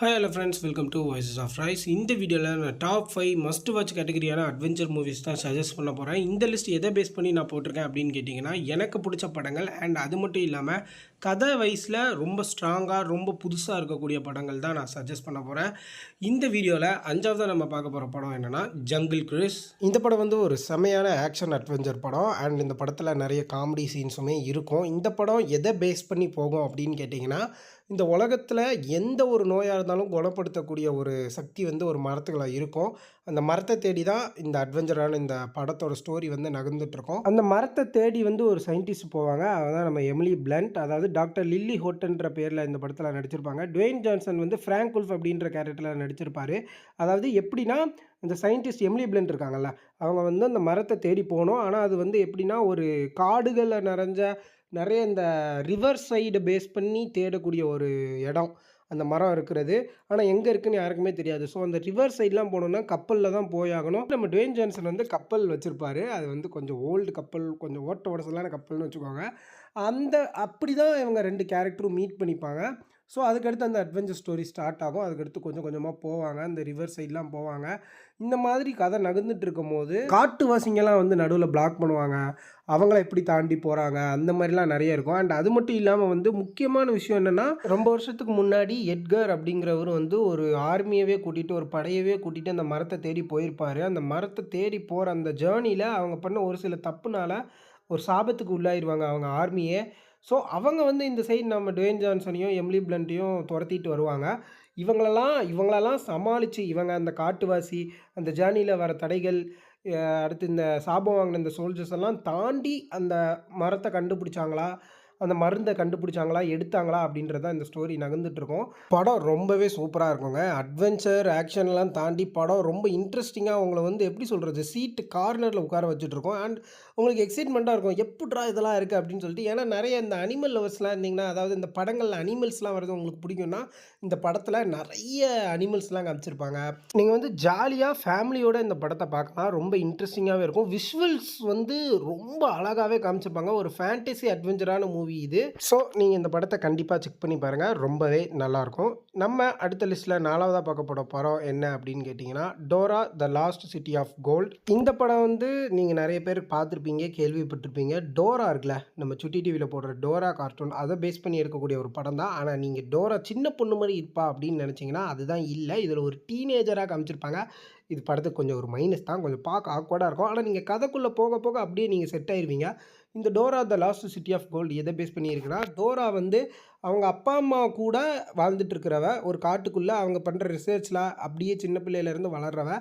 Hi hello friends, welcome to voices of rise. இந்த வீடியோவில் நான் டாப் 5 மஸ்ட் வாட்ச் கேட்டகரியான அட்வென்ச்சர் மூவிஸ் தான் சஜஸ்ட் பண்ண போகிறேன். இந்த லிஸ்ட் எதை பேஸ் பண்ணி நான் போட்டிருக்கேன் அப்படின்னு கேட்டிங்கன்னா, எனக்கு பிடிச்ச படங்கள் அண்ட் அது மட்டும் இல்லாமல் கதை வைஸில் ரொம்ப ஸ்ட்ராங்காக ரொம்ப புதுசாக இருக்கக்கூடிய படங்கள் தான் நான் சஜஸ்ட் பண்ண போகிறேன். இந்த வீடியோவில் அஞ்சாவதாக நம்ம பார்க்க போகிற படம் என்னென்னா ஜங்கிள் க்ரூஸ். இந்த படம் வந்து ஒரு செமையான ஆக்ஷன் அட்வென்ச்சர் படம் அண்ட் இந்த படத்தில் நிறைய காமெடி சீன்ஸுமே இருக்கும். இந்த படம் எதை பேஸ் பண்ணி போகும் அப்படின்னு கேட்டிங்கன்னா, இந்த உலகத்தில் எந்த ஒரு நோயாக இருந்தாலும் குணப்படுத்தக்கூடிய ஒரு சக்தி வந்து ஒரு மரத்துக்குள்ள இருக்கும். அந்த மரத்தை தேடி தான் இந்த அட்வென்ச்சரான இந்த படத்தோட ஸ்டோரி வந்து நகர்ந்துட்டுருக்கோம். அந்த மரத்தை தேடி வந்து ஒரு சயின்டிஸ்ட் போவாங்க. அதான் நம்ம எமிலி பிளண்ட், அதாவது டாக்டர் லில்லி ஹோட்டன்ற பேரில் இந்த படத்தில் நடிச்சிருப்பாங்க. டுவேன் ஜான்சன் வந்து ஃப்ராங்க் உல்ஃப் அப்படின்ற கேரக்டரில் நடிச்சிருப்பார். அதாவது எப்படின்னா, இந்த சயின்டிஸ்ட் எமிலி பிளண்ட் இருக்காங்கல்ல, அவங்க வந்து அந்த மரத்தை தேடி போகணும். ஆனால் அது வந்து எப்படின்னா ஒரு காடுகளில் நிறைஞ்ச நிறைய இந்த ரிவர் சைடு பேஸ் பண்ணி தேடக்கூடிய ஒரு இடம் அந்த மரம் இருக்கிறது. ஆனால் எங்கே இருக்குன்னு யாருக்குமே தெரியாது. ஸோ அந்த ரிவர் சைட்லாம் போகணுன்னா கப்பலில் தான் போயாகணும். நம்ம டுவேன் ஜான்சன் வந்து கப்பல் வச்சுருப்பாரு. அது வந்து கொஞ்சம் ஓல்டு கப்பல், கொஞ்சம் ஓட்ட உடசலான கப்பல்னு வச்சுக்கோங்க. அப்படி தான் இவங்க 2 கேரக்டரும் மீட் பண்ணிப்பாங்க. ஸோ அதுக்கடுத்து அந்த அட்வென்ச்சர் ஸ்டோரி ஸ்டார்ட் ஆகும். அதுக்கடுத்து கொஞ்சம் கொஞ்சமாக போவாங்க, அந்த ரிவர் சைட்லாம் போவாங்க. இந்த மாதிரி கதை நகர்ந்துட்டு இருக்கும்போது காட்டுவாசிங்கெல்லாம் வந்து நடுவில் பிளாக் பண்ணுவாங்க. அவங்கள எப்படி தாண்டி போகிறாங்க, அந்த மாதிரிலாம் நிறைய இருக்கும். அண்ட் அது மட்டும் இல்லாமல் வந்து முக்கியமான விஷயம் என்னென்னா, ரொம்ப வருஷத்துக்கு முன்னாடி எட்கர் அப்படிங்கிறவர் வந்து ஒரு ஆர்மியவே கூட்டிகிட்டு, ஒரு படையவே கூட்டிகிட்டு அந்த மரத்தை தேடி போயிருப்பார். அந்த மரத்தை தேடி போகிற அந்த ஜேர்னியில் அவங்க பண்ண ஒரு சில தப்புனால ஒரு சாபத்துக்கு உள்ளாயிருவாங்க அவங்க ஆர்மியே. ஸோ அவங்க வந்து இந்த சைடு நம்ம டுவேன் ஜான்சனையும் எமிலி பிளண்ட்டையும் துரத்திட்டு வருவாங்க. இவங்களெல்லாம் சமாளித்து இவங்க அந்த காட்டுவாசி, அந்த ஜேர்னியில் வர தடைகள், அடுத்து இந்த சாபம் வாங்கின இந்த சோல்ஜர்ஸ் எல்லாம் தாண்டி அந்த மரத்தை கண்டுபிடிச்சாங்களா, அந்த மருந்தை கண்டுபிடிச்சாங்களா, எடுத்தாங்களா அப்படின்றத இந்த ஸ்டோரி நகர்ந்துட்டுருக்கும். படம் ரொம்பவே சூப்பராக இருக்குங்க. அட்வென்ச்சர் ஆக்ஷன்லாம் தாண்டி படம் ரொம்ப இன்ட்ரெஸ்டிங்காக உங்களை வந்து எப்படி சொல்கிறது, சீட்டு கார்னரில் உட்கார வச்சுட்ருக்கோம். அண்ட் உங்களுக்கு எக்ஸைட்மெண்ட்டாக இருக்கும், எப்பட்றா இதெல்லாம் இருக்குது அப்படின்னு சொல்லிட்டு. ஏன்னா நிறைய இந்த அனிமல் லவர்ஸ்லாம் இருந்தீங்கன்னா, அதாவது இந்த படங்களில் அனிமல்ஸ்லாம் வருது உங்களுக்கு பிடிக்கும்னா, இந்த படத்தில் நிறைய அனிமல்ஸ்லாம் காமிச்சிருப்பாங்க. நீங்கள் வந்து ஜாலியாக ஃபேமிலியோட இந்த படத்தை பார்க்கலாம். ரொம்ப இன்ட்ரெஸ்டிங்காகவே இருக்கும். விஷுவல்ஸ் வந்து ரொம்ப அழகாகவே காமிச்சிருப்பாங்க. ஒரு ஃபேண்டசி அட்வென்ச்சரான மூவி இது. ஸோ நீங்கள் இந்த படத்தை கண்டிப்பாக செக் பண்ணி பாருங்கள், ரொம்பவே நல்லாயிருக்கும். நம்ம அடுத்த லிஸ்ட்டில் 4வதாக பார்க்க போகிற படம் என்ன அப்படின்னு கேட்டிங்கன்னா, Dora the lost city of gold. இந்த படம் வந்து நீங்கள் நிறைய பேர் பார்த்துருப்பீங்க, கேள்விப்பட்டிருப்பீங்க. டோரா இருக்குல்ல, நம்ம சுட்டி டிவியில் போடுற டோரா கார்ட்டூன், அதை பேஸ் பண்ணி எடுக்கக்கூடிய ஒரு படம் தான். ஆனால் நீங்கள் டோரா சின்ன பொண்ணு மாதிரி இருப்பா அப்படின்னு நினச்சிங்கன்னா அதுதான் இல்லை. இதில் ஒரு டீனேஜராக காமிச்சிருப்பாங்க. இது படத்துக்கு கொஞ்சம் ஒரு மைனஸ் தான், கொஞ்சம் பார்க்க ஆக்வர்டாக இருக்கும். ஆனால் நீங்கள் கதைக்குள்ளே போக போக அப்படியே நீங்கள் செட் ஆயிடுவீங்க. இந்த Dora the lost city of gold எதை பேஸ் பண்ணியிருக்குன்னா, டோரா வந்து அவங்க அப்பா அம்மா கூட வாழ்ந்துட்டு இருக்கிறவ, ஒரு காட்டுக்குள்ளே அவங்க பண்ணுற ரிசர்ச்சில் அப்படியே சின்ன பிள்ளையிலேருந்து வளர்றவ.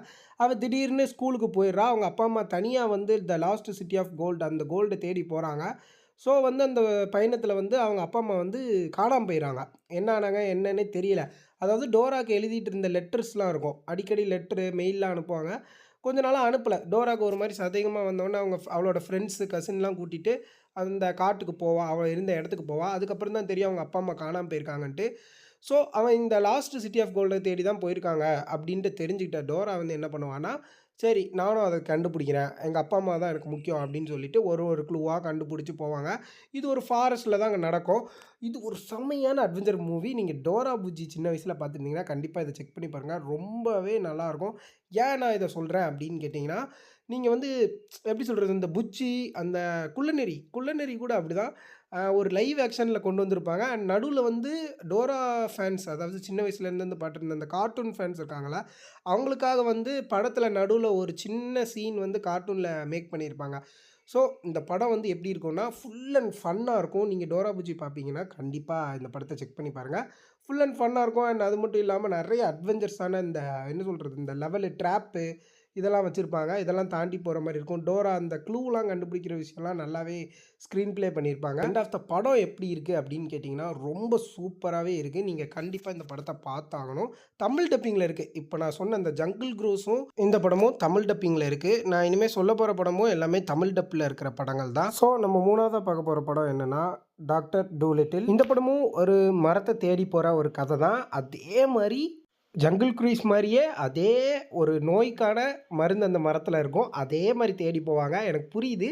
அவள் திடீர்னு ஸ்கூலுக்கு போயிடுறா. அவங்க அப்பா அம்மா தனியாக வந்து the lost city of gold அந்த கோல்டை தேடி போகிறாங்க. ஸோ வந்து அந்த பயணத்தில் வந்து அவங்க அப்பா அம்மா வந்து காணாமல் போயிடறாங்க. என்ன ஆனாங்க என்னன்னே தெரியல. அதாவது டோராக்கு எழுதிட்டு இருந்த லெட்டர்ஸ்லாம் இருக்கும். அடிக்கடி லெட்ரு, மெயிலெலாம் அனுப்புவாங்க. கொஞ்ச நாளாக அனுப்பலை. டோராக்கு ஒரு மாதிரி சந்தேகமாக வந்தோடனே அவளோட ஃப்ரெண்ட்ஸு, கசின்லாம் கூட்டிகிட்டு அந்த காட்டுக்கு போவா. அவள் இருந்த இடத்துக்கு போவா. அதுக்கப்புறம் தான் தெரியும் அவங்க அப்பா அம்மா காணாமல் போயிருக்காங்கன்ட்டு. ஸோ அவன் இந்த லாஸ்ட் சிட்டி ஆஃப் கோல்டை தேடி தான் போயிருக்காங்க அப்படின்ட்டு தெரிஞ்சுக்கிட்ட டோரா வந்து என்ன பண்ணுவான்னா, சரி நானும் அதை கண்டுபிடிக்கிறேன், எங்கள் அப்பா அம்மா தான் எனக்கு முக்கியம் அப்படின்னு சொல்லிட்டு ஒரு க்ளூவாக கண்டுபிடிச்சி போவாங்க. இது ஒரு ஃபாரஸ்ட்டில் தான் அங்கே நடக்கும். இது ஒரு செம்மையான அட்வென்ச்சர் மூவி. நீங்கள் டோரா புஜ்ஜி சின்ன வயசில் பார்த்துருந்தீங்கன்னா கண்டிப்பாக இதை செக் பண்ணி பாருங்கள், ரொம்பவே நல்லாயிருக்கும். ஏன் நான் இதை சொல்கிறேன் அப்படின்னு கேட்டிங்கன்னா, நீங்கள் வந்து எப்படி சொல்கிறது, இந்த புச்சி, அந்த குள்ளநெறி கூட அப்படி தான் ஒரு லைவ் ஆக்ஷனில் கொண்டு வந்திருப்பாங்க. அண்ட் நடுவில் வந்து டோரா ஃபேன்ஸ், அதாவது சின்ன வயசுலேருந்து பார்த்துருந்த அந்த கார்ட்டூன் ஃபேன்ஸ் இருக்காங்களா, அவங்களுக்காக வந்து படத்தில் நடுவில் ஒரு சின்ன சீன் வந்து கார்ட்டூனில் மேக் பண்ணியிருப்பாங்க. ஸோ இந்த படம் வந்து எப்படி இருக்கும்னா, ஃபுல் அண்ட் ஃபன்னாக இருக்கும். நீங்கள் டோரா புஜ்ஜி பார்ப்பீங்கன்னா கண்டிப்பாக இந்த படத்தை செக் பண்ணி பாருங்கள். ஃபுல் அண்ட் ஃபன்னாக இருக்கும். அண்ட் அது மட்டும் இல்லாமல் நிறைய அட்வென்ச்சர்ஸான இந்த என்ன சொல்கிறது, இந்த லெவலு ட்ராப்பு இதெல்லாம் வச்சுருப்பாங்க. இதெல்லாம் தாண்டி போகிற மாதிரி இருக்கும். டோரா அந்த க்ளூலாம் கண்டுபிடிக்கிற விஷயம்லாம் நல்லாவே ஸ்க்ரீன் ப்ளே பண்ணியிருப்பாங்க. எண்ட் ஆஃப் த படம் எப்படி இருக்குது அப்படின்னு கேட்டிங்கன்னா, ரொம்ப சூப்பராகவே இருக்குது. நீங்கள் கண்டிப்பாக இந்த படத்தை பார்த்தாகணும். தமிழ் டப்பிங்கில் இருக்குது. இப்போ நான் சொன்ன இந்த ஜங்கிள் க்ரூஸும் இந்த படமும் தமிழ் டப்பிங்கில் இருக்குது. நான் இனிமேல் சொல்ல போகிற படமும் எல்லாமே தமிழ் டப்பில் இருக்கிற படங்கள் தான். ஸோ நம்ம 3வதாக பார்க்க போகிற படம் என்னென்னா, டாக்டர் டூலிட்டில். இந்த படமும் ஒரு மரத்தை தேடி போகிற ஒரு கதை தான். அதே மாதிரி ஜங்கிள் க்ரூஸ் மாதிரியே அதே ஒரு நோய்க்கான மருந்து அந்த மரத்தில் இருக்கும். அதே மாதிரி தேடி போவாங்க. எனக்கு புரியுது.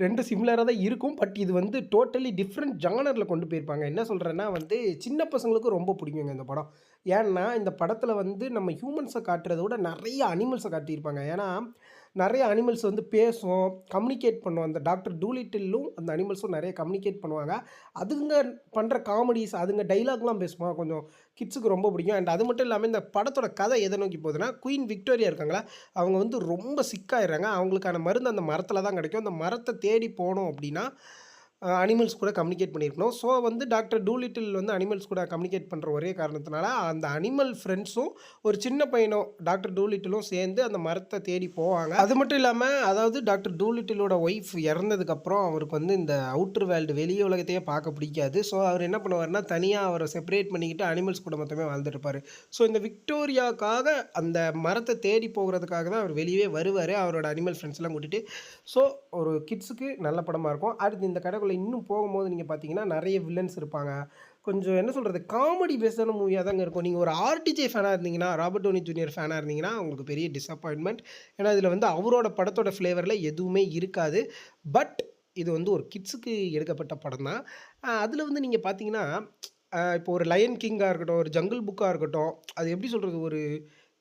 2 சிமிலராக தான் இருக்கும். பட் இது வந்து டோட்டலி டிஃப்ரெண்ட் ஜானரில் கொண்டு போயிருப்பாங்க. என்ன சொல்கிறேன்னா வந்து சின்ன பசங்களுக்கும் ரொம்ப பிடிக்குங்க இந்த படம். ஏன்னா இந்த படத்தில் வந்து நம்ம ஹியூமன்ஸை காட்டுறத விட நிறைய அனிமல்ஸை காட்டியிருப்பாங்க. ஏன்னா நிறைய அனிமல்ஸ் வந்து பேசும், கம்யூனிகேட் பண்ணும். அந்த டாக்டர் டூலிட்டிலும் அந்த அனிமல்ஸும் நிறைய கம்யூனிகேட் பண்ணுவாங்க. அதுங்க பண்ணுற காமெடிஸ், அதுங்க டைலாக்லாம் பேசுமா கொஞ்சம் கிட்ஸுக்கு ரொம்ப பிடிக்கும். அண்ட் அது மட்டும் இல்லாமல் இந்த படத்தோட கதை எதை நோக்கி போகுதுன்னா, குயின் விக்டோரியா இருக்காங்களா, அவங்க வந்து ரொம்ப சிக்காயிடுறாங்க. அவங்களுக்கான மருந்து அந்த மரத்தில் தான் கிடைக்கும். அந்த மரத்தை தேடி போனோம் அப்படின்னா அனிமல்ஸ் கூட கம்யூனிகேட் பண்ணியிருக்கணும். ஸோ வந்து டாக்டர் டூலிட்டில் வந்து அனிமல்ஸ் கூட கம்யூனிகேட் பண்ணுற ஒரே காரணத்தினால அந்த அனிமல் ஃப்ரெண்ட்ஸும் ஒரு சின்ன பையனும் டாக்டர் டூலிட்டிலும் சேர்ந்து அந்த மரத்தை தேடி போவாங்க. அது மட்டும் இல்லாமல் அதாவது டாக்டர் டூலிட்டிலோட ஒய்ஃப் இறந்ததுக்கப்புறம் அவருக்கு வந்து இந்த அவுட்டர் வேர்ல்டு வெளி உலகத்தையே பார்க்க பிடிக்காது. ஸோ அவர் என்ன பண்ணுவார்னா தனியாக அவரை செப்பரேட் பண்ணிக்கிட்டு அனிமல்ஸ் கூட மொத்தமே வாழ்ந்துருப்பார். ஸோ இந்த விக்டோரியாவுக்காக அந்த மரத்தை தேடி போகிறதுக்காக தான் அவர் வெளியே வருவார் அவரோட அனிமல் ஃப்ரெண்ட்ஸ்லாம் கூட்டிகிட்டு. ஸோ ஒரு கிட்ஸுக்கு நல்ல படமாக இருக்கும். அடுத்து இந்த கடைக்குள்ள இன்னும் போகும்போது நீங்கள் பார்த்தீங்கன்னா நிறைய வில்லன்ஸ் இருப்பாங்க. கொஞ்சம் என்ன சொல்கிறது, காமெடி பேஸ்டான மூவியாக தாங்க இருக்கும். நீங்கள் ஒரு ஆர்டிஜே ஃபேனாக இருந்தீங்கன்னா, ராபர்ட் டவுனி ஜூனியர் ஃபேனாக இருந்தீங்கன்னா உங்களுக்கு பெரிய டிசப்பாயின்மெண்ட். ஏன்னா இதில் வந்து அவரோட படத்தோட ஃப்ளேவரில் எதுவுமே இருக்காது. பட் இது வந்து ஒரு கிட்ஸுக்கு எடுக்கப்பட்ட படம் தான். அதில் வந்து நீங்கள் பார்த்தீங்கன்னா இப்போ ஒரு லயன் கிங்காக இருக்கட்டும், ஒரு ஜங்கிள் புக்காக இருக்கட்டும், அது எப்படி சொல்கிறது, ஒரு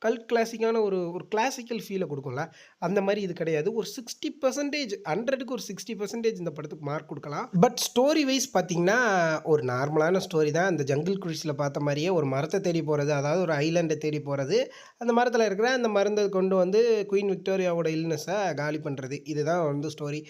கல்ட் கிளாசிக்கான ஒரு ஒரு கிளாசிக்கல் ஃபீலை கொடுக்கும்ல, அந்த மாதிரி இது கிடையாது. ஒரு 60% 100க்கு ஒரு 60% இந்த படத்துக்கு மார்க் கொடுக்கலாம். பட் ஸ்டோரி வைஸ் பார்த்தீங்கன்னா ஒரு நார்மலான ஸ்டோரி தான். அந்த ஜங்கிள் க்ரூஸில் பார்த்த மாதிரியே ஒரு மரத்தை தேடி போகிறது, அதாவது ஒரு ஐலாண்டை தேடி போகிறது, அந்த மரத்தில் இருக்கிற அந்த மருந்தை கொண்டு வந்து குயின் விக்டோரியாவோட இல்னஸை காலி பண்ணுறது, இதுதான் வந்து ஸ்டோரி.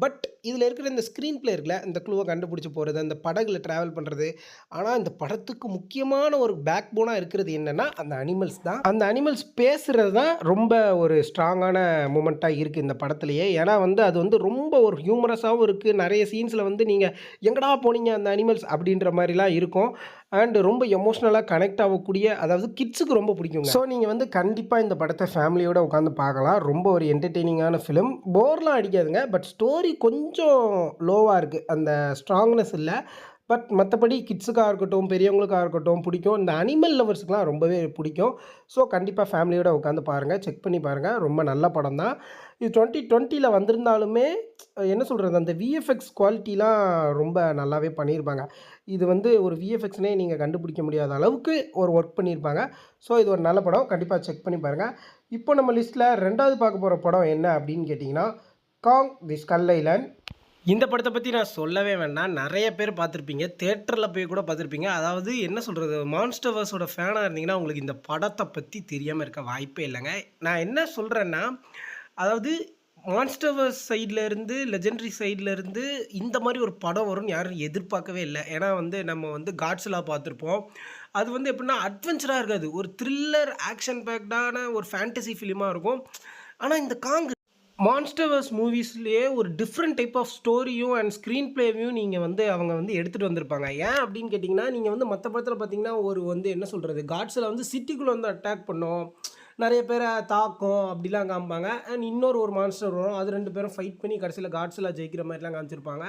பட் இதில் இருக்கிற இந்த ஸ்க்ரீன் பிளே இருக்குல்ல, இந்த க்ளூவை கண்டுபிடிச்சி போகிறது, அந்த படகுல ட்ராவல் பண்ணுறது. ஆனால் இந்த படத்துக்கு முக்கியமான ஒரு பேக் போனாக இருக்கிறது என்னென்னா அந்த அனிமல்ஸ் தான். அந்த அனிமல்ஸ் பேசுகிறது தான் ரொம்ப ஒரு ஸ்ட்ராங்கான மூமெண்ட்டாக இருக்குது இந்த படத்துலையே. ஏன்னா வந்து அது வந்து ரொம்ப ஒரு ஹியூமரஸாகவும் இருக்குது. நிறைய சீன்ஸில் வந்து நீங்கள் எங்கடா போனீங்க அந்த அனிமல்ஸ் அப்படின்ற மாதிரிலாம் இருக்கும். அண்ட் ரொம்ப எமோஷ்னலாக கனெக்ட் ஆகக்கூடிய, அதாவது கிட்ஸுக்கு ரொம்ப பிடிக்குங்க. ஸோ நீங்கள் வந்து கண்டிப்பாக இந்த படத்தை ஃபேமிலியோடு உட்காந்து பார்க்கலாம். ரொம்ப ஒரு என்டர்டெய்னிங்கான ஃபிலிம். போர்லாம் அடிக்காதுங்க. பட் ஸ்டோரி கொஞ்சம் லோவாக இருக்குது, அந்த ஸ்ட்ராங்னஸ் இல்லை. பட் மற்றபடி கிட்ஸுக்காக இருக்கட்டும், பெரியவங்களுக்காக இருக்கட்டும் பிடிக்கும். இந்த அனிமல் லவர்ஸுக்குலாம் ரொம்பவே பிடிக்கும். ஸோ கண்டிப்பாக ஃபேமிலியோடு உட்காந்து பாருங்கள், செக் பண்ணி பாருங்கள். ரொம்ப நல்ல படம் தான். இது 2020 வந்திருந்தாலுமே என்ன சொல்கிறது, அந்த விஎஃப்எக்ஸ் குவாலிட்டிலாம் ரொம்ப நல்லாவே பண்ணியிருப்பாங்க. இது வந்து ஒரு விஎஃப்எக்ஸ்னே நீங்கள் கண்டுபிடிக்க முடியாத அளவுக்கு ஒரு ஒர்க் பண்ணியிருப்பாங்க. ஸோ இது ஒரு நல்ல படம், கண்டிப்பாக செக் பண்ணி பாருங்கள். இப்போ நம்ம லிஸ்ட்டில் 2வது பார்க்க போகிற படம் என்ன அப்படின்னு கேட்டிங்கன்னா, காங் தி ஸ்கல் ஐலாண்ட். இந்த படத்தை பற்றி நான் சொல்லவே வேண்டாம். நிறைய பேர் பார்த்துருப்பீங்க, தியேட்டரில் போய் கூட பார்த்துருப்பீங்க. அதாவது என்ன சொல்கிறது, மான்ஸ்டர்வர்ஸோட ஃபேனாக இருந்தீங்கன்னா உங்களுக்கு இந்த படத்தை பற்றி தெரியாமல் இருக்க வாய்ப்பே இல்லைங்க. நான் என்ன சொல்கிறேன்னா, அதாவது மான்ஸ்டர்வர்ஸ் சைட்லேருந்து, லெஜெண்டரி சைட்லேருந்து இந்த மாதிரி ஒரு படம் வரும்னு யாரும் எதிர்பார்க்கவே இல்லை. ஏன்னா வந்து நம்ம வந்து காட்ஸிலா பார்த்துருப்போம். அது வந்து எப்படின்னா அட்வென்ச்சராக இருக்காது, ஒரு த்ரில்லர் ஆக்ஷன் பேக்டான ஒரு ஃபேண்டசி ஃபிலிமாக இருக்கும். ஆனால் இந்த காங் மான்ஸ்டர்வர்ஸ் மூவிஸ்லேயே ஒரு டிஃப்ரெண்ட் டைப் ஆஃப் ஸ்டோரியும் அண்ட் ஸ்க்ரீன் ப்ளேவையும் நீங்கள் வந்து அவங்க வந்து எடுத்துகிட்டு வந்திருப்பாங்க. ஏன் அப்படின்னு கேட்டிங்கன்னா, நீங்கள் வந்து மற்ற படத்தில் பார்த்தீங்கன்னா ஒரு வந்து என்ன சொல்கிறது, காட்ஸில் வந்து சிட்டிக்குள்ளே வந்து அட்டாக் பண்ணோம், நிறைய பேரை தாக்கும் அப்படிலாம் காமிப்பாங்க. அண்ட் இன்னொரு மான்ஸ்டர் வரும், அது 2 பேரும் ஃபைட் பண்ணி கடைசியில் காட்ஸில் ஜெயிக்கிற மாதிரிலாம் காமிச்சிருப்பாங்க.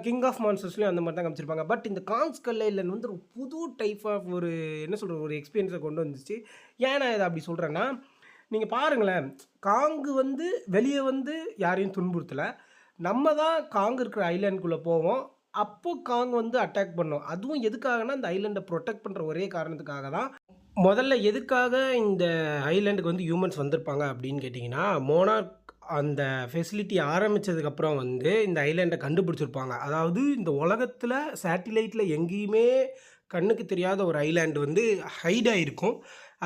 கிங் ஆஃப் மான்ஸ்டர்ஸ்லையும் அந்த மாதிரி தான் காமிச்சிருப்பாங்க. பட் இந்த காங் ஸ்கல் ஐலாண்ட் வந்து ஒரு புது டைப் ஆஃப் ஒரு என்ன சொல்கிறது, ஒரு எக்ஸ்பீரியன்ஸை கொண்டு வந்துச்சு. ஏன் நான் இதை அப்படி சொல்கிறேன்னா, நீங்கள் பாருங்களேன், காங்கு வந்து வெளியே வந்து யாரையும் துன்புறுத்தலை. நம்ம தான் காங் இருக்கிற ஐலாண்டுக்குள்ளே போவோம். அப்போது காங் வந்து அட்டாக் பண்ணோம். அதுவும் எதுக்காகனா அந்த ஐலாண்டை ப்ரொடெக்ட் பண்ணுற ஒரே காரணத்துக்காக தான். முதல்ல எதுக்காக இந்த ஐலாண்டுக்கு வந்து ஹியூமன்ஸ் வந்திருப்பாங்க அப்படின்னு கேட்டிங்கன்னா, மோனார்க் அந்த ஃபெசிலிட்டி ஆரம்பித்ததுக்கப்புறம் வந்து இந்த ஐலாண்டை கண்டுபிடிச்சிருப்பாங்க. அதாவது இந்த உலகத்தில் சேட்டிலைட்டில் எங்கேயுமே கண்ணுக்கு தெரியாத ஒரு ஐலாண்டு வந்து ஹைட் ஆகிருக்கும்.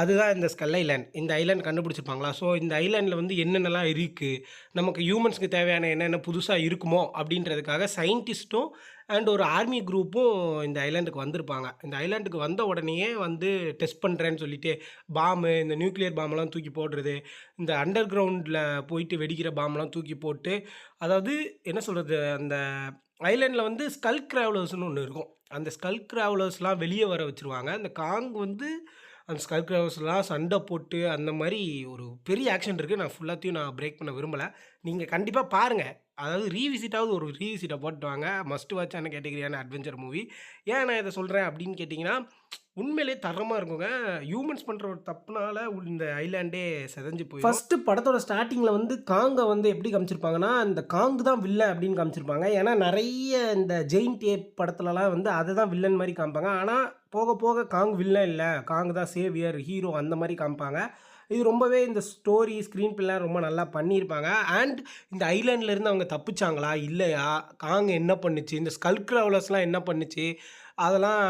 அதுதான் இந்த ஸ்கல் ஐலாண்ட். இந்த ஐலாண்ட் கண்டுபிடிச்சிருப்பாங்களா? ஸோ இந்த ஐலாண்டில் வந்து என்னென்னலாம் இருக்குது, நமக்கு ஹியூமன்ஸ்க்கு தேவையான என்னென்ன புதுசாக இருக்குமோ அப்படின்றதுக்காக சயின்டிஸ்ட்டும் அண்ட் ஒரு ஆர்மி குரூப்பும் இந்த ஐலாண்டுக்கு வந்திருப்பாங்க. இந்த ஐலாண்டுக்கு வந்த உடனேயே வந்து டெஸ்ட் பண்ணுறேன்னு சொல்லிட்டு பாம்பு, இந்த நியூக்ளியர் பாம்பெல்லாம் தூக்கி போடுறது, இந்த அண்டர் கிரவுண்டில் போயிட்டு வெடிக்கிற பாம்பெல்லாம் தூக்கி போட்டு, அதாவது என்ன சொல்கிறது, அந்த ஐலாண்டில் வந்து ஸ்கல் கிராவலர்ஸ்னு ஒன்று இருக்கும். அந்த ஸ்கல் கிராவலர்ஸ்லாம் வெளியே வர வச்சுருவாங்க. அந்த காங் வந்து அந்த ஸ்கல் கிராவலர்ஸ்லாம் சண்டை போட்டு அந்த மாதிரி ஒரு பெரிய ஆக்ஷன் இருக்குது. நான் ஃபுல்லாத்தையும் பிரேக் பண்ண விரும்பலை. நீங்கள் கண்டிப்பாக பாருங்கள். அதாவது ரீவிசிட்டாவது ஒரு ரீவிசிட்டை போட்டு வாங்க. மஸ்ட் வாட்சான கேட்டகரியான அட்வென்ச்சர் மூவி. ஏன் நான் இதை சொல்கிறேன் அப்படின்னு கேட்டிங்கன்னா, உண்மையிலே தரமா இருக்குங்க. ஹியூமன்ஸ் பண்ற ஒரு தப்புனால இந்த ஐலேண்டே சிதைஞ்சு போயிரும். ஃபர்ஸ்ட்டு படத்தோட ஸ்டார்ட்டிங்கில வந்து காங்க வந்து எப்படி காமிச்சிருப்பாங்கன்னா, இந்த காங் தான் வில்லன் அப்படின்னு காமிச்சிருப்பாங்க. ஏன்னா நெறைய இந்த ஜெயின்ட் ஏப் படத்துலலாம் வந்து அத தான் வில்லன் மாரி காமிப்பாங்க. ஆனா போக போக காங் வில்லன் இல்ல. காங் தான் சேவியர், ஹீரோ அந்த மாரி காமிப்பாங்க. இது ரொம்பவே இந்த ஸ்டோரி, ஸ்க்ரீன் பிளேலாம் ரொம்ப நல்லா பண்ணியிருப்பாங்க. அண்ட் இந்த ஐலேண்ட்லேருந்து அவங்க தப்பிச்சாங்களா? இல்லையா? காங் என்ன பண்ணுச்சு? இந்த ஸ்கல் கிரவுலர்ஸ்லாம் என்ன பண்ணுச்சு? அதெல்லாம்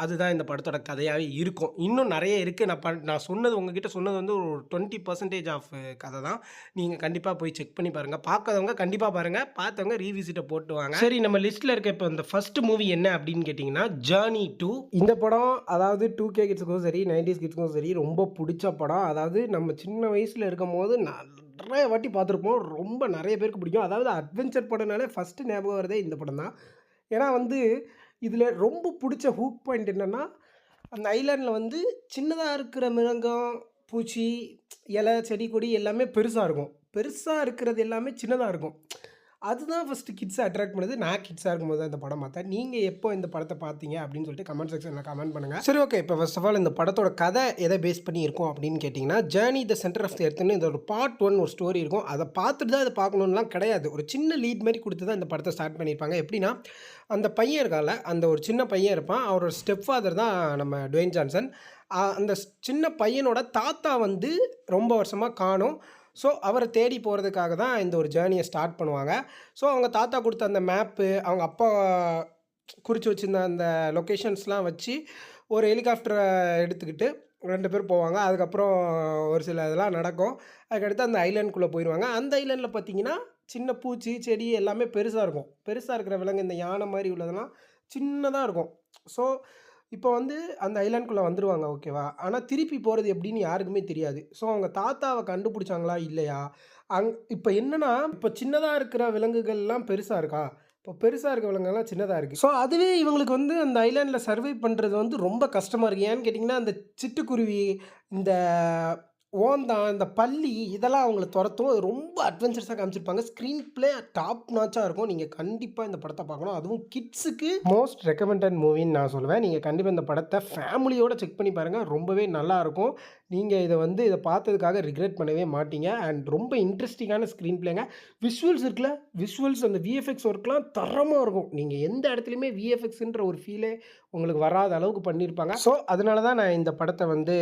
அதுதான் இந்த படத்தோட கதையாவே இருக்கும். இன்னும் நெறைய இருக்கு. நான் சொன்னது உங்ககிட்ட சொன்னது வந்து ஒரு 20% ஆஃப் கதை தான். நீங்க கண்டிப்பா போய் செக் பண்ணி பாருங்க. பார்க்காதவங்க கண்டிப்பா பாருங்க. பார்த்தவங்க ரீவிசிட்ட போட்டு வாங்க. சரி, நம்ம லிஸ்ட்ல இருக்க இப்ப இந்த ஃபர்ஸ்ட் மூவி என்ன அப்படின்னு கேட்டீங்கன்னா, ஜர்னி 2. இந்த படம் அதாவது 2K கிட்ஸ்க்கும் சரி, 90s கிட்ஸ்க்கும் சரி ரொம்ப புடிச்ச படம். அதாவது நம்ம சின்ன வயசுல இருக்கும்போது நெறைய வாட்டி பார்த்துருப்போம். ரொம்ப நெறைய பேருக்கு பிடிக்கும். அதாவது அட்வென்ச்சர் படம்னாலே ஃபர்ஸ்ட் ஞாபகம் வரதே இந்த படம் தான். ஏன்னா வந்து இதில ரொம்ப புடிச்ச ஹூக் பாயிண்ட் என்னன்னா, அந்த ஐலேண்ட்ல வந்து சின்னதா இருக்கிற மிருகம், பூச்சி, இலை, செடி, கொடி எல்லாமே பெருசா இருக்கும். பெருசா இருக்கிறது எல்லாமே சின்னதா இருக்கும். அதுதான் ஃபர்ஸ்ட்டு கிட்ஸ அட்ராக்ட் பண்ணுது. நான் கிட்ஸா இருக்கும்போது தான் இந்த படம் பார்த்தேன். நீங்க எப்போ இந்த படத்த பார்த்தீங்க அப்படின்னு சொல்லிட்டு கமெண்ட் செக்ஷன்ல கமெண்ட் பண்ணுங்க. சரி, ஓகே. இப்போ ஃபர்ஸ்ட் ஆஃப் ஆல் இந்த படத்தோட கதை எதை பேஸ் பண்ணி இருக்கும் அப்படின்னு கேட்டிங்கன்னா, journey the centre of the எர்த்ன்னு இந்த ஒரு பார்ட் 1 ஒரு ஸ்டோரி இருக்கும். அத பார்த்துட்டு தான் இத பார்க்கணும்லாம் கிடையாது. ஒரு சின்ன லீட் மாரி குடுத்து தான் இந்த படத்த ஸ்டார்ட் பண்ணியிருப்பாங்க. எப்படின்னா, அந்த பையன் இருக்கான்ல, அந்த ஒரு சின்ன பையன் இருப்பான். அவரோட ஸ்டெப் ஃபாதர் தான் நம்ம டுவேன் ஜான்சன். அந்த சின்ன பையனோட தாத்தா வந்து ரொம்ப வருஷமா காணோம். ஸோ அவரை தேடி போகிறதுக்காக தான் இந்த ஒரு ஜேர்னியை ஸ்டார்ட் பண்ணுவாங்க. ஸோ அவங்க தாத்தா கொடுத்த அந்த மேப்பு, அவங்க அப்பா குறித்து வச்சுருந்த அந்த லொக்கேஷன்ஸ்லாம் வச்சு ஒரு ஹெலிகாப்டரை எடுத்துக்கிட்டு 2 பேர் போவாங்க. அதுக்கப்புறம் ஒரு சில இதெல்லாம் நடக்கும். அதுக்கடுத்து அந்த ஐலேண்ட்குள்ளே போயிடுவாங்க. அந்த ஐலேண்டில் பார்த்தீங்கன்னா, சின்ன பூச்சி, செடி எல்லாமே பெருசாக இருக்கும். பெருசாக இருக்கிற விலங்கு இந்த யானை மாதிரி உள்ளதெல்லாம் சின்னதாக இருக்கும். ஸோ இப்போ வந்து அந்த ஐலேண்ட்குள்ளே வந்துருவாங்க, ஓகேவா? ஆனால் திருப்பி போகிறது எப்படின்னு யாருக்குமே தெரியாது. ஸோ அவங்க தாத்தாவை கண்டுபிடிச்சாங்களா? இல்லையா? இப்போ என்னன்னா, இப்போ சின்னதா இருக்கிற விலங்குகள்லாம் பெருசா இருக்கா? இப்போ பெருசா இருக்க விலங்குகள்லாம் சின்னதா இருக்கு. ஸோ அதுவே இவங்களுக்கு வந்து அந்த ஐலேண்ட்ல சர்வை பண்றது வந்து ரொம்ப கஷ்டமா இருக்கு. ஏன்னு கேட்டிங்கன்னா, அந்த சிட்டுக்குருவி, இந்த ஓந்தான், இந்த பல்லி இதெல்லாம் அவங்கள தொரத்தும். அது ரொம்ப அட்வென்ச்சரஸா காமிச்சிருப்பாங்க. ஸ்க்ரீன் ப்ளே டாப் நாச்சா இருக்கும். நீங்க கண்டிப்பா இந்த படத்த பார்க்கணும். அதுவும் கிட்ஸுக்கு மோஸ்ட் ரெக்கமெண்டட் மூவின்னு நான் சொல்லுவேன். நீங்க கண்டிப்பா இந்த படத்த ஃபேமிலியோட செக் பண்ணி பாருங்க. ரொம்பவே நல்லாருக்கும். நீங்க இத பார்த்ததுக்காக ரிக்ரெட் பண்ணவே மாட்டீங்க. அண்ட் ரொம்ப இன்ட்ரஸ்டிங்கான ஸ்க்ரீன் ப்ளேங்க. விஷுவல்ஸ் இருக்குல்ல, விஷுவல்ஸ் அந்த விஎஃப்எக்ஸ் ஒர்க்லாம் தரமா இருக்கும். நீங்க எந்த இடத்துலயுமே விஎஃப்எக்ஸ்ன்ற ஒரு ஃபீலே உங்களுக்கு வராத அளவுக்கு பண்ணியிருப்பாங்க. ஸோ அதனால தான் நான் இந்த படத்த வந்து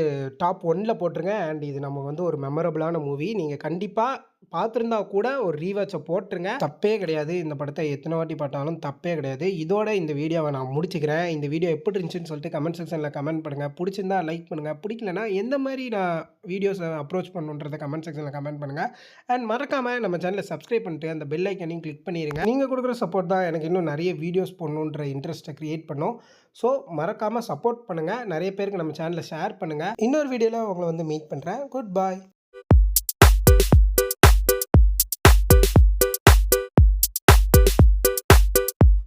டாப் 1ல போட்டிருக்கேன். அண்ட் இது நம்ம வந்து ஒரு மெமரபிளான மூவி. நீங்க கண்டிப்பா பார்த்துருந்தா கூட ஒரு ரீவாட்சை போட்டுருங்க. தப்பே கிடையாது. இந்த படத்த எத்தனை வாட்டி பார்த்தாலும் தப்பே கிடையாது. இதோட இந்த வீடியோவை நான் முடிச்சுக்கிறேன். இந்த வீடியோ எப்படி இருந்துச்சுன்னு சொல்லிட்டு கமெண்ட் செக்ஷனில் கமெண்ட் பண்ணுங்கள். பிடிச்சிருந்தா லைக் பண்ணுங்கள். பிடிக்கலனா எந்த மாதிரி நான் வீடியோஸை அப்ரோச் பண்ணுன்றதை கமெண்ட் செக்ஷனில் கமெண்ட் பண்ணுங்கள். அண்ட் மறக்காமல் நம்ம சேனலை சப்ஸ்கிரைப் பண்ணிட்டு அந்த பெல் ஐக்கனையும் கிளிக் பண்ணிடுங்க. நீங்கள் கொடுக்குற சப்போர்ட் தான் எனக்கு இன்னும் நிறைய வீடியோஸ் போடணுன்ற இன்ட்ரெஸ்ட்டை க்ரியேட் பண்ணும். ஸோ மறக்காமல் சப்போர்ட் பண்ணுங்கள். நிறைய பேருக்கு நம்ம சேனலை ஷேர் பண்ணுங்கள். இன்னொரு வீடியோவில் உங்களை வந்து மீட் பண்ணுறேன். குட் பாய்.